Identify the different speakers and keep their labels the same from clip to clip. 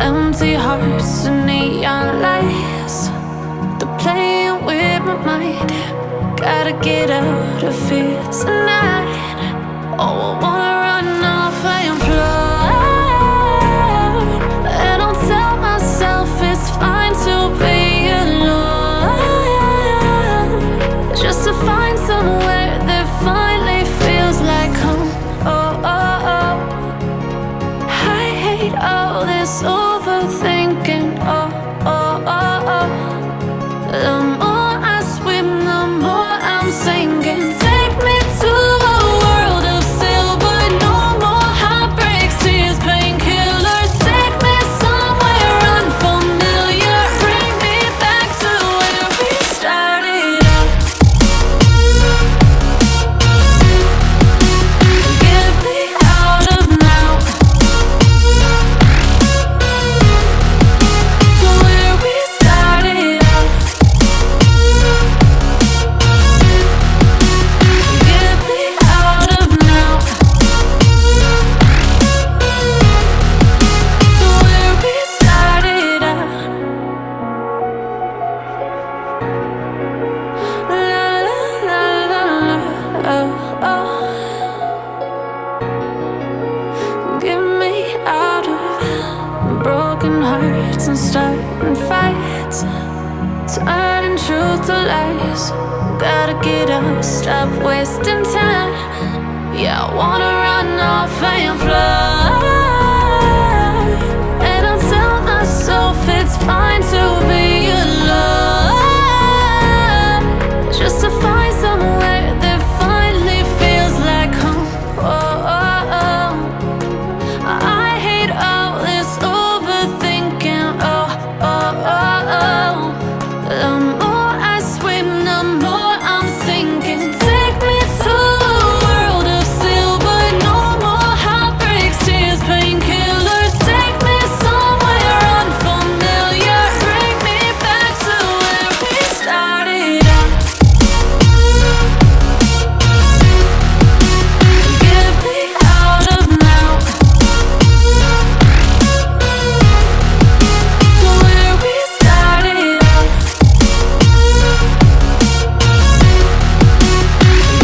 Speaker 1: Empty hearts and neon lights, they're playing with my mind. Gotta get out of here tonight. Oh, I wanna run off and fly, and I'll tell myself it's fine to be alone, just to find somewhere that finally feels like home. Oh, oh, oh. I hate all this overthinking. Oh, oh, oh, oh. The more I swim, the more I'm sinking. Take me to a world of silver. No more heartbreaks, tears, painkillers. Take me somewhere unfamiliar. Bring me back to where we started out. Get me out of now, to where we started out. Get me out of now, to where we started out. La la la la la, oh, oh. Get me out of broken hearts and starting fights, turning truth to lies. Gotta get up, stop wasting time. Yeah, I wanna run off and fly, and I'll tell myself it's fine to be alone, just to find somewhere that finally feels like home. Oh, oh, oh. I hate all this overthinking. Oh, oh, oh, oh. The more I swim, the more I'm sinking. Take me to a world of silver. No more heartbreaks, tears, painkillers. Take me somewhere unfamiliar. Bring me back to where we started out. Get me out of now, to where we started out.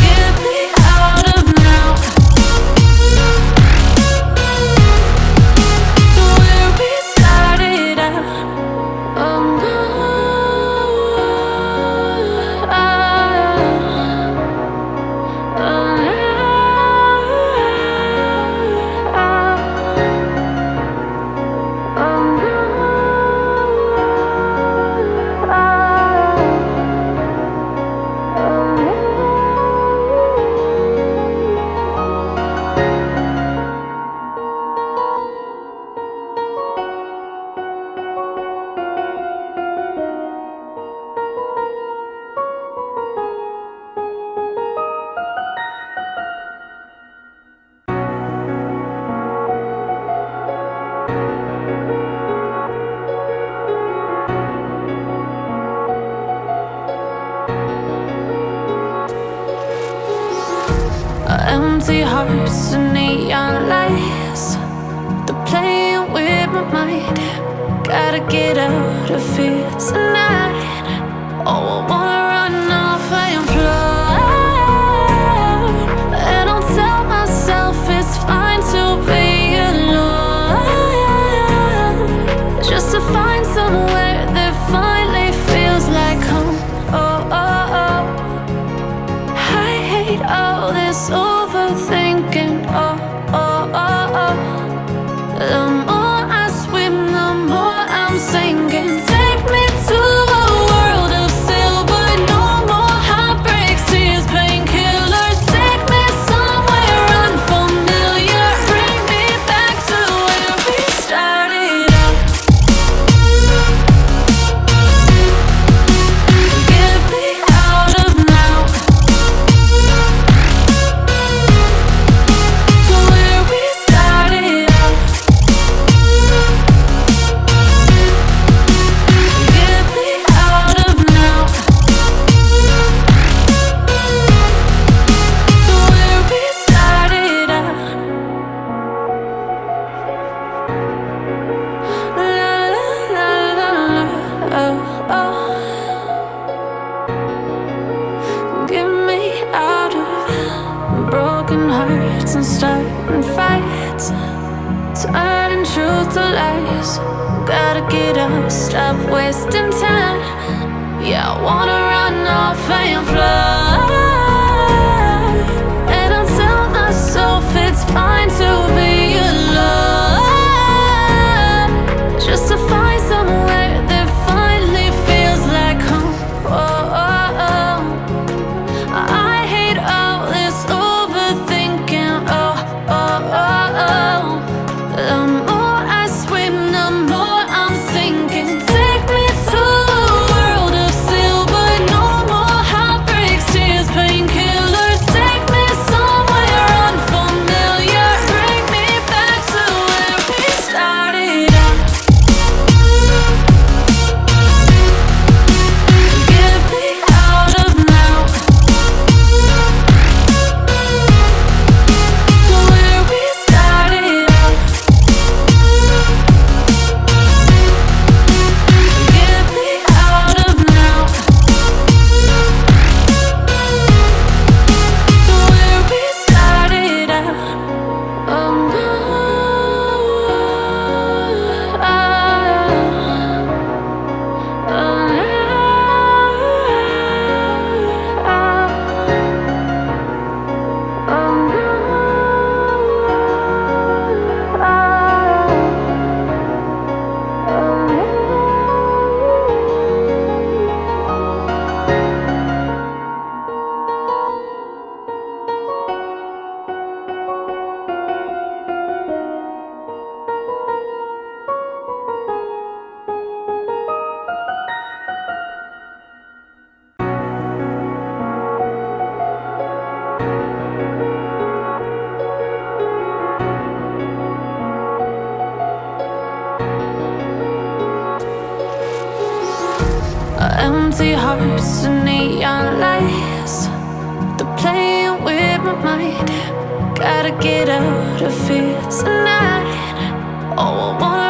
Speaker 1: Get me out of now, to where we started out. Oh no, oh empty hearts and neon lights, they're playing with my mind. Gotta get out of here tonight. Oh, I wanna run off and fly, and I'll tell myself it's fine to be alone, just to find somewhere that finally feels like home. Oh, oh, oh. I hate all this overthinking. Oh, oh, oh, oh. The more I swim, the more I'm sinking. Take me to a world of silver. No more heartbreaks, tears, painkillers. Take me somewhere unfamiliar. Bring me back to where we started out. Get me out of now, lies. Gotta get up, stop wasting time. Yeah, I wanna run off and fly. And I'll tell myself it's fine to be alone, just to find somewhere that finally feels like home. Oh, oh, oh. I hate all this overthinking. Oh, oh, oh, oh. The more I swim, the more I'm sinking. Take me to a world of silver, no more heartbreaks, tears, painkillers. Take me somewhere unfamiliar, bring me back to where we started out. Get me out of now, to where we started out. Get me out of now, to where we started out. Oh no, empty hearts and neon lights, they're playing with my mind. Gotta get out of here tonight. Oh, I wanna